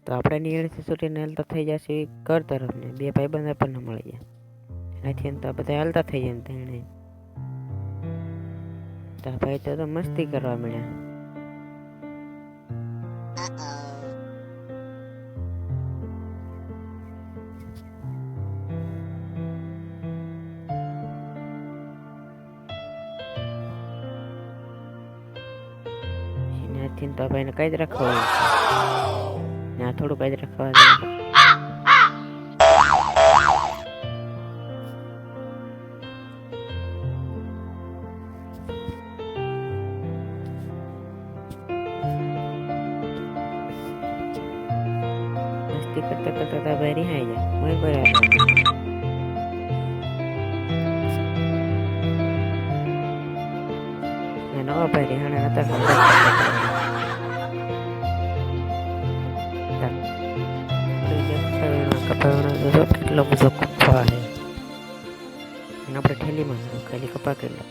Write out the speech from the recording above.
તો આપણે નિયરથી છૂટીને હાલતા થઈ જશે ઘર તરફ ને બે ભાઈબંધ આપણને મળી ગયા. એનાથી તો બધા હાલતા થઈ જાય તેને તો ભાઈ તો મસ્તી કરવા મળ્યા. એનાથી તો ભાઈને કઈ જ રાખવા ના થોડું કઈ જ રાખવા મસ્તી કરતા કરતા ભાઈ રિહાઈ જાય muy બરાબર. નવા ભાઈ રિહાણા હતા કેટલો બધો કપા છે આપણે ઠેલીમાં ખાલી કપા કેટલો